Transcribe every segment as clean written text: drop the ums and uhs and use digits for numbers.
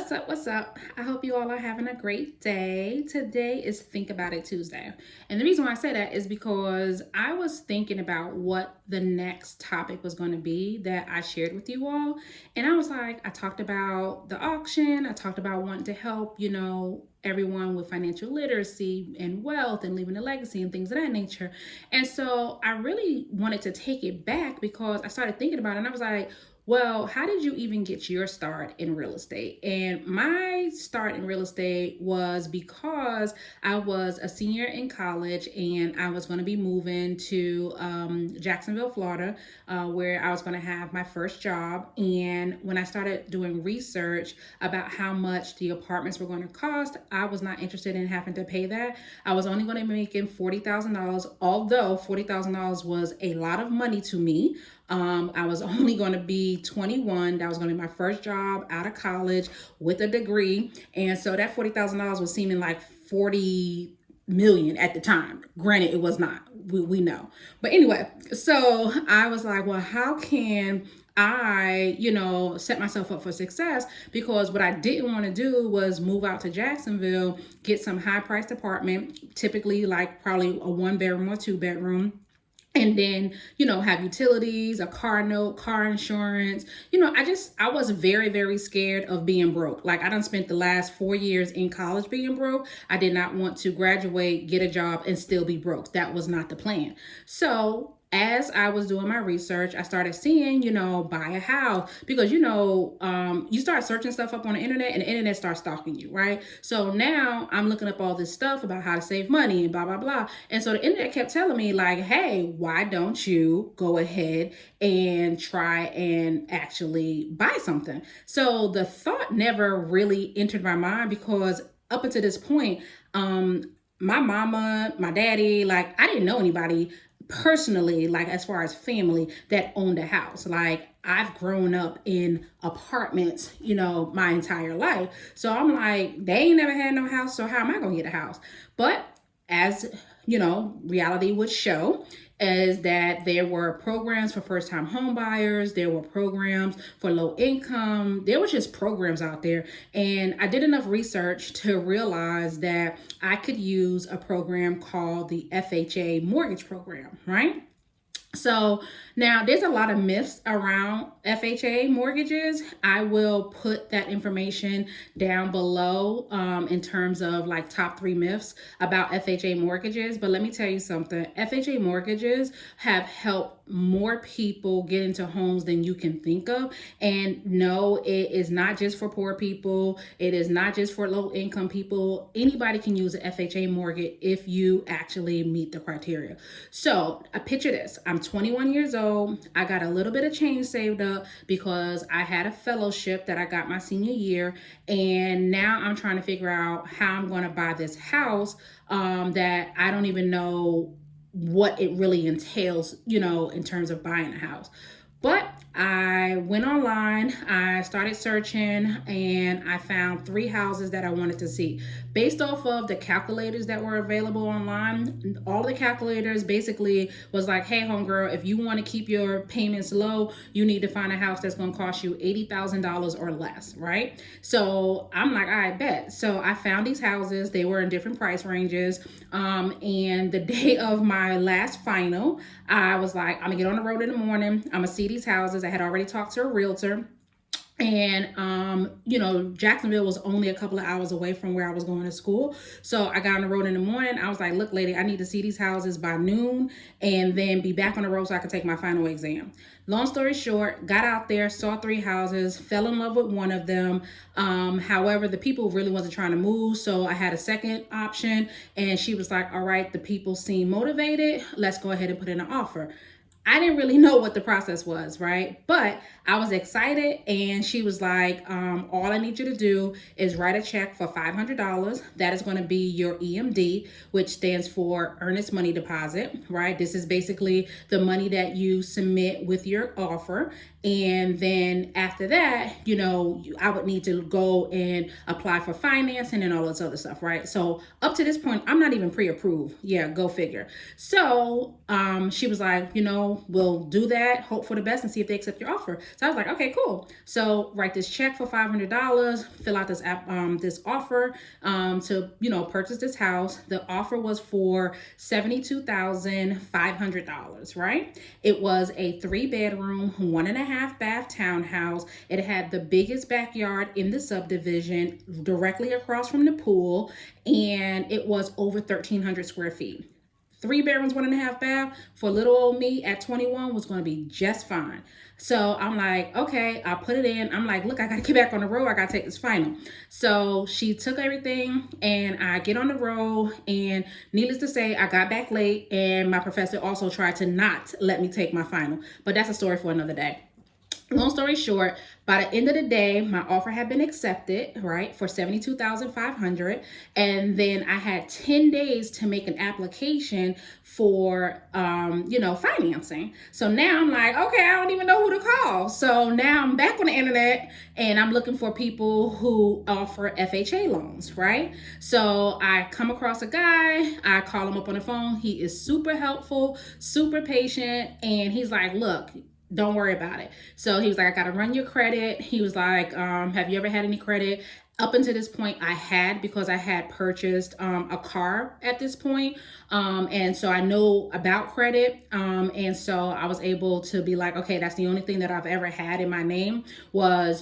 What's up? What's up? I hope you all are having a great day. Today is Think About It Tuesday. And the reason why I say that is because I was thinking about what the next topic was going to be that I shared with you all. And I was like, I talked about the auction, I talked about wanting to help, everyone with financial literacy and wealth and leaving a legacy and things of that nature. And so I really wanted to take it back because I started thinking about it and I was like, well, how did you even get your start in real estate? And my start in real estate was because I was a senior in college and I was going to be moving to Jacksonville, Florida, where I was going to have my first job. And when I started doing research about how much the apartments were going to cost, I was not interested in having to pay that. I was only going to be making $40,000, although $40,000 was a lot of money to me. I was only going to be 21. That was going to be my first job out of college with a degree. And so that $40,000 was seeming like 40 million at the time. Granted, it was not. We know. But anyway, so I was like, well, how can I, set myself up for success? Because what I didn't want to do was move out to Jacksonville, get some high priced apartment, typically like probably a 1 bedroom or 2 bedroom, and then have utilities, a car note, car insurance. I was very, very scared of being broke. Like, I done spent the last 4 years in college being broke. I did not want to graduate, get a job, and still be broke. That was not the plan. So as I was doing my research, I started seeing, buy a house, because, you start searching stuff up on the internet and the internet starts stalking you, right? So now I'm looking up all this stuff about how to save money and blah, blah, blah. And so the internet kept telling me like, hey, why don't you go ahead and try and actually buy something? So the thought never really entered my mind, because up until this point, my mama, my daddy, like, I didn't know anybody personally, like as far as family, that owned a house. Like, I've grown up in apartments, my entire life. So I'm like, they ain't never had no house, so how am I gonna get a house? But as reality would show, is that there were programs for first-time home buyers, there were programs for low income, there was just programs out there. And I did enough research to realize that I could use a program called the FHA mortgage program, right? So now there's a lot of myths around FHA mortgages. I will put that information down below in terms of like top 3 myths about FHA mortgages. But let me tell you something. FHA mortgages have helped more people get into homes than you can think of. And no, it is not just for poor people. It is not just for low income people. Anybody can use an FHA mortgage if you actually meet the criteria. So I picture this. I'm 21 years old. I got a little bit of change saved up because I had a fellowship that I got my senior year. And now I'm trying to figure out how I'm going to buy this house that I don't even know what it really entails, in terms of buying a house. But I went online, I started searching, and I found 3 houses that I wanted to see. Based off of the calculators that were available online, all the calculators basically was like, hey, homegirl, if you want to keep your payments low, you need to find a house that's going to cost you $80,000 or less, right? So I'm like, I bet. So I found these houses. They were in different price ranges. And the day of my last final, I was like, I'm gonna get on the road in the morning. I'm gonna see these houses. I had already talked to a realtor. And Jacksonville was only a couple of hours away from where I was going to school. So I got on the road in the morning. I was like, look, lady, I need to see these houses by noon and then be back on the road so I could take my final exam. Long story short, got out there, saw 3 houses, fell in love with one of them. However, the people really wasn't trying to move. So I had a second option and she was like, all right, the people seem motivated. Let's go ahead and put in an offer. I didn't really know what the process was, right? But I was excited, and she was like, all I need you to do is write a check for $500. That is going to be your EMD, which stands for earnest money deposit, right? This is basically the money that you submit with your offer. And then after that, I would need to go and apply for financing and all this other stuff, right? So up to this point, I'm not even pre-approved. Yeah, go figure. So she was like, we'll do that, hope for the best, and see if they accept your offer. So I was like, okay, cool. So write this check for $500, fill out this offer to purchase this house. The offer was for $72,500, right? It was a 3-bedroom, 1.5 bath townhouse. It had the biggest backyard in the subdivision, directly across from the pool, and it was over 1,300 square feet. 3 bedrooms, 1.5 bath for little old me at 21 was going to be just fine. So I'm like, okay, I'll put it in. I'm like, look, I got to get back on the road. I got to take this final. So she took everything and I get on the road, and needless to say, I got back late, and my professor also tried to not let me take my final, but that's a story for another day. Long story short, by the end of the day, my offer had been accepted, right, for $72,500, and then I had 10 days to make an application for, financing. So now I'm like, okay, I don't even know who to call. So now I'm back on the internet, and I'm looking for people who offer FHA loans, right? So I come across a guy, I call him up on the phone. He is super helpful, super patient, and he's like, look, don't worry about it. So he was like, I got to run your credit. He was like, have you ever had any credit? Up until this point, I had, because I had purchased a car at this point. And so I know about credit. And so I was able to be like, okay, that's the only thing that I've ever had in my name was,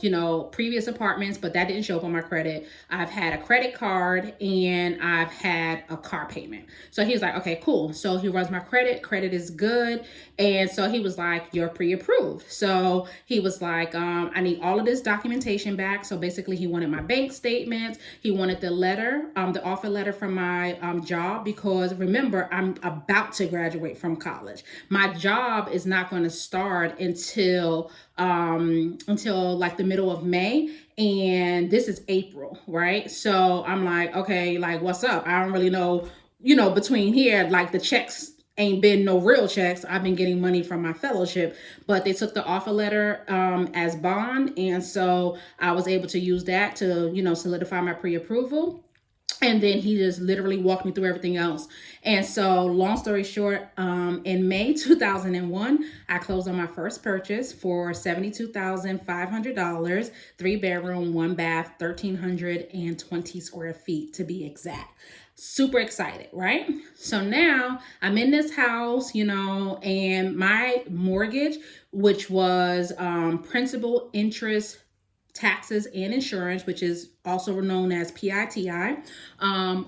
previous apartments, but that didn't show up on my credit. I've had a credit card and I've had a car payment. So he was like, okay, cool. So he runs my credit. Credit is good. And so he was like, you're pre-approved. So he was like, I need all of this documentation back. So basically he wanted my bank statements. He wanted the letter, the offer letter from my job, because remember, I'm about to graduate from college. My job is not going to start until like the middle of May, and this is April, right? So I'm like, okay, like what's up? I don't really know, between here, like the checks ain't been no real checks. I've been getting money from my fellowship, but they took the offer letter as bond. And so I was able to use that to, solidify my pre-approval. And then he just literally walked me through everything else. And so long story short, in May 2001, I closed on my first purchase for $72,500, 3-bedroom, 1 bath, 1,320 square feet to be exact. Super excited, right? So now I'm in this house, and my mortgage, which was principal, interest, taxes, and insurance, which is also known as PITI,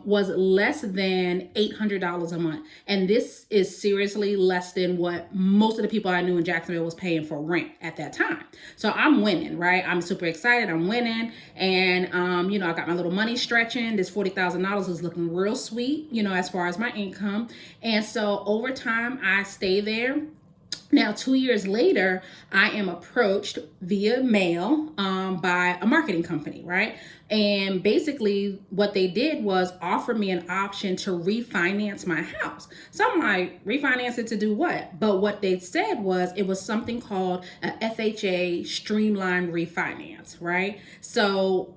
was less than $800 a month. And this is seriously less than what most of the people I knew in Jacksonville was paying for rent at that time. So I'm winning, right? I'm super excited. I'm winning. And, I got my little money stretching. This $40,000 is looking real sweet, as far as my income. And so over time, I stay there. Now, 2 years later, I am approached via mail by a marketing company, right? And basically what they did was offer me an option to refinance my house. So I'm like, refinance it to do what? But what they said was it was something called a FHA streamlined refinance, right? So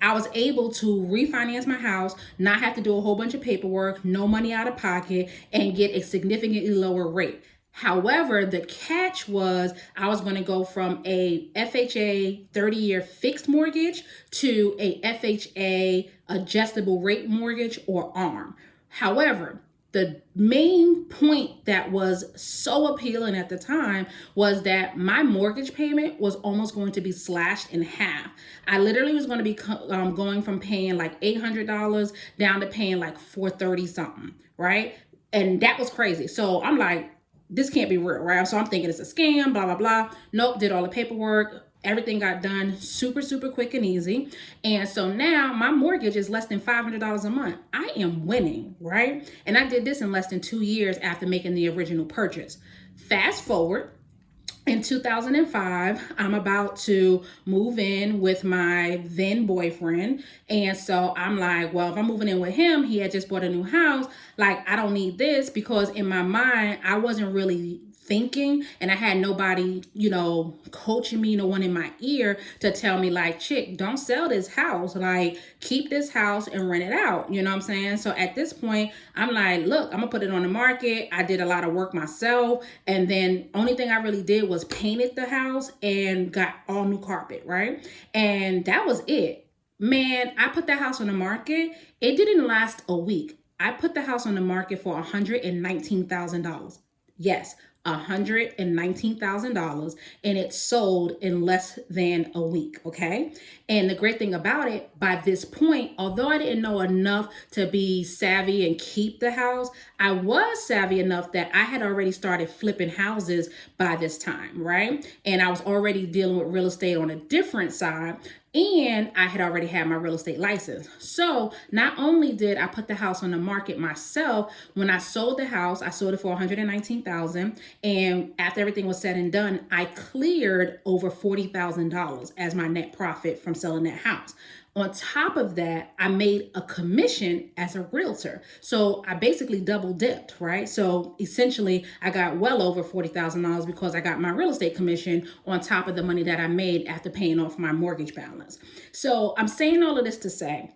I was able to refinance my house, not have to do a whole bunch of paperwork, no money out of pocket, and get a significantly lower rate. However, the catch was I was going to go from a FHA 30-year fixed mortgage to a FHA adjustable rate mortgage, or ARM. However, the main point that was so appealing at the time was that my mortgage payment was almost going to be slashed in half. I literally was going to be going from paying like $800 down to paying like $430 something, right? And that was crazy. So I'm like, this can't be real, right? So I'm thinking it's a scam, blah, blah, blah. Nope, did all the paperwork. Everything got done super, super quick and easy. And so now my mortgage is less than $500 a month. I am winning, right? And I did this in less than 2 years after making the original purchase. Fast forward. In 2005, I'm about to move in with my then boyfriend. And so I'm like, well, if I'm moving in with him, he had just bought a new house. Like, I don't need this, because in my mind, I wasn't really thinking, and I had nobody, coaching me, no one in my ear to tell me like, chick, don't sell this house, like keep this house and rent it out. You know what I'm saying? So at this point, I'm like, look, I'm gonna put it on the market. I did a lot of work myself, and then only thing I really did was painted the house and got all new carpet, right? And that was it. Man, I put that house on the market. It didn't last a week. I put the house on the market for $119,000. Yes, $119,000, and it sold in less than a week. Okay. And the great thing about it, by this point, although I didn't know enough to be savvy and keep the house, I was savvy enough that I had already started flipping houses by this time, right? And I was already dealing with real estate on a different side. And I had already had my real estate license. So not only did I put the house on the market myself, when I sold the house, I sold it for $119,000. And after everything was said and done, I cleared over $40,000 as my net profit from selling that house. On top of that, I made a commission as a realtor. So I basically double dipped, right? So essentially, I got well over $40,000 because I got my real estate commission on top of the money that I made after paying off my mortgage balance. So I'm saying all of this to say,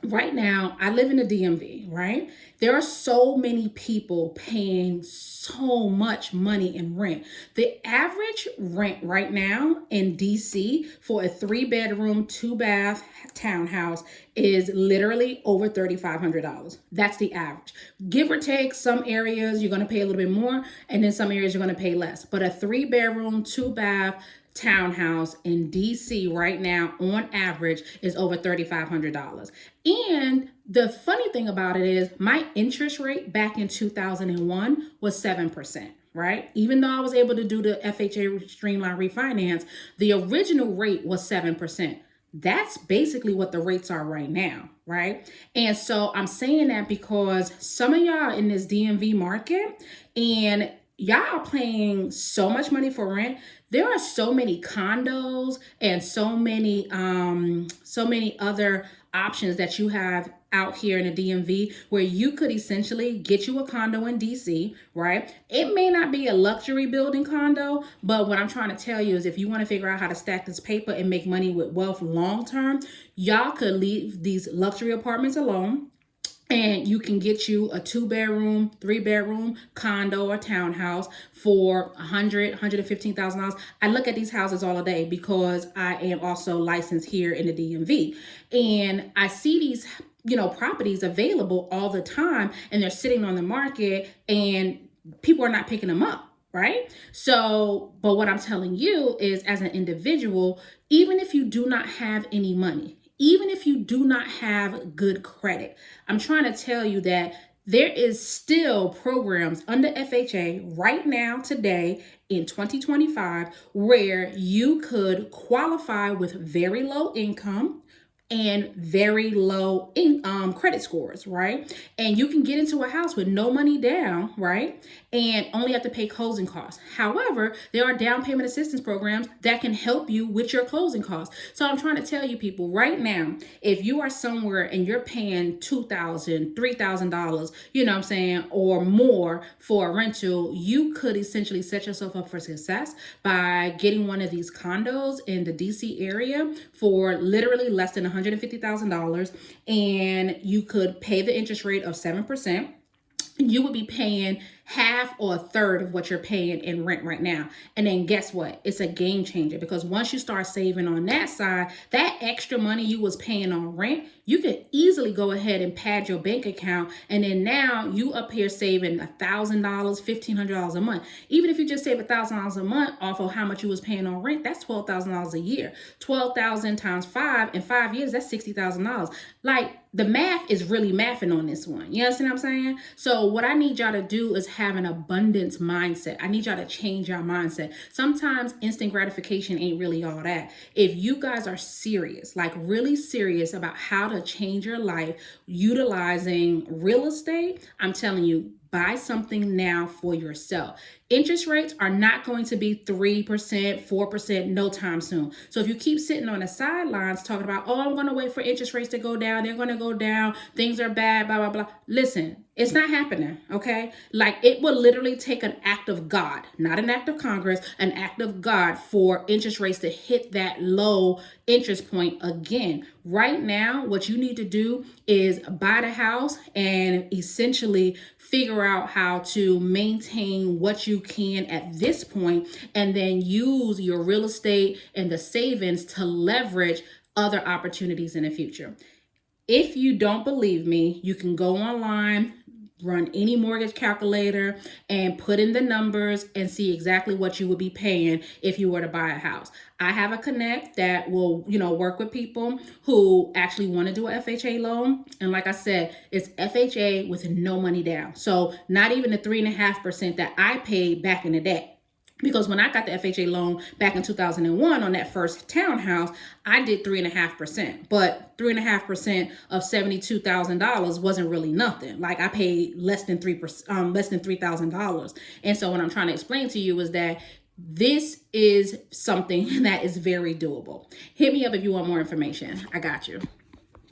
right now, I live in the DMV, right? There are so many people paying so much money in rent. The average rent right now in DC for a 3-bedroom, 2-bath townhouse is literally over $3,500. That's the average. Give or take, some areas you're going to pay a little bit more, and then some areas you're going to pay less. But a 3-bedroom, 2-bath townhouse in DC right now on average is over $3,500. And the funny thing about it is my interest rate back in 2001 was 7%, right? Even though I was able to do the FHA Streamline refinance, the original rate was 7%. That's basically what the rates are right now, right? And so I'm saying that because some of y'all in this DMV market, and y'all are paying so much money for rent. There are so many condos and so many other options that you have out here in the DMV where you could essentially get you a condo in DC, right? It may not be a luxury building condo, but what I'm trying to tell you is if you want to figure out how to stack this paper and make money with wealth long term, y'all could leave these luxury apartments alone. And you can get you a 2-bedroom, 3-bedroom condo or townhouse for $115,000. I look at these houses all day because I am also licensed here in the DMV. And I see these properties available all the time, and they're sitting on the market and people are not picking them up, right? So, but what I'm telling you is as an individual, even if you do not have any money, even if you do not have good credit, I'm trying to tell you that there is still programs under FHA right now, today in 2025, where you could qualify with very low income and very low credit scores, right? And you can get into a house with no money down, right? And only have to pay closing costs. However, there are down payment assistance programs that can help you with your closing costs. So I'm trying to tell you people right now, if you are somewhere and you're paying $2,000, $3,000, you know what I'm saying, or more for a rental, you could essentially set yourself up for success by getting one of these condos in the DC area for literally less than $150,000, and you could pay the interest rate of 7%. You would be paying half or a third of what you're paying in rent right now. And then guess what? It's a game changer because once you start saving on that side, that extra money you was paying on rent, you could easily go ahead and pad your bank account. And then now you up here saving $1,000, $1,500 a month. Even if you just save $1,000 a month off of how much you was paying on rent, that's $12,000 a year. 12,000 times 5 in 5 years, that's $60,000. Like, the math is really mathing on this one. You understand what I'm saying? So what I need y'all to do is have an abundance mindset. I need y'all to change your mindset. Sometimes instant gratification ain't really all that. If you guys are serious, like really serious about how to change your life utilizing real estate, I'm telling you, buy something now for yourself. Interest rates are not going to be 3%, 4% no time soon. So if you keep sitting on the sidelines talking about, oh, I'm going to wait for interest rates to go down, they're going to go down, things are bad, blah, blah, blah. Listen, it's not happening, okay? Like, it will literally take an act of God, not an act of Congress, an act of God for interest rates to hit that low interest point again. Right now, what you need to do is buy the house and essentially figure out how to maintain what you can at this point, and then use your real estate and the savings to leverage other opportunities in the future. If you don't believe me, you can go online, run any mortgage calculator, and put in the numbers and see exactly what you would be paying if you were to buy a house. I have a connect that will, work with people who actually want to do a FHA loan. And like I said, it's FHA with no money down. So not even the 3.5% that I paid back in the day. Because when I got the FHA loan back in 2001 on that first townhouse, I did 3.5%. But 3.5% of $72,000 wasn't really nothing. Like, I paid less than 3%, less than $3,000. And so what I'm trying to explain to you is that this is something that is very doable. Hit me up if you want more information. I got you.